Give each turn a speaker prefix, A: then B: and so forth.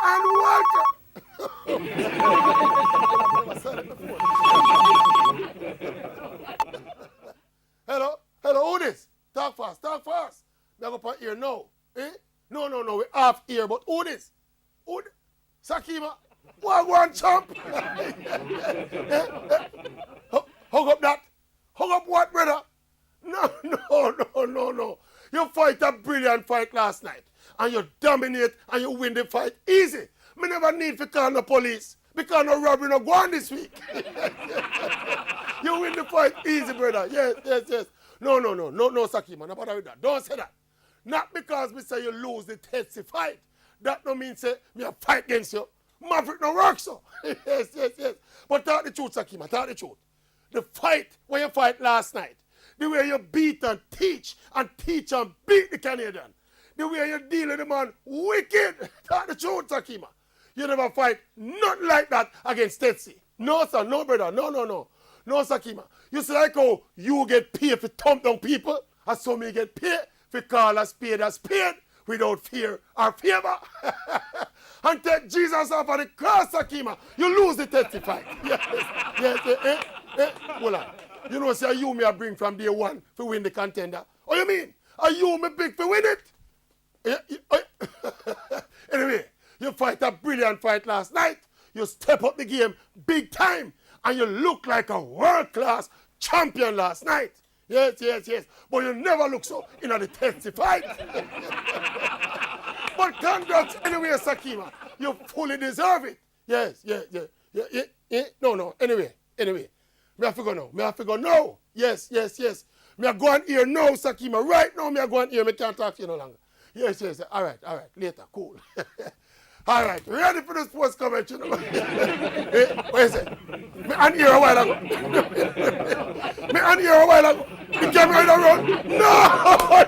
A: and welcome. Hello, who this? Talk fast. Me go put ear now. Eh? No, we half ear, but who this? Sakima, one champ. Hug up that. Hug up what, brother? No. You fight a brilliant fight last night, and you dominate, and you win the fight easy. Me never need to call the police, because no robbery no go on this week. You win the fight easy, brother. Yes. No, Sakima, no bother with that. Don't say that. Not because me say you lose the testy fight. That no mean say me a fight against you. Maverick no work so. Yes. But talk the truth, Sakima, talk the truth. The fight when you fight last night, the way you beat and teach and beat the Canadian, the way you deal with the man wicked. Talk the truth, Sakima. You never fight nothing like that against Tetsi. No, sir, no, brother, no. No, Sakima. You see like how you get paid for thump down people, and so me get paid for call a spade without fear or favor. And take Jesus off of the cross, Sakima. You lose the 35. Yes. Hold on. You know, say you me I bring from day one to win the contender. Oh, you mean? Are you me big to win it? Anyway, you fight a brilliant fight last night. You step up the game big time. And you look like a world-class champion last night. Yes. But you never look so in the testy fight. But congrats anyway, Sakima. You fully deserve it. Yes. No. Anyway. Me have to go now. Yes. Me have go on here now, Sakima. Right now, me have go on here. Me can't talk to you no longer. Yes. All right. Later. Cool. All right. Ready for the sports coverage, you know? What is it? Me on here a while ago. Me on here a while ago. You came right around. No!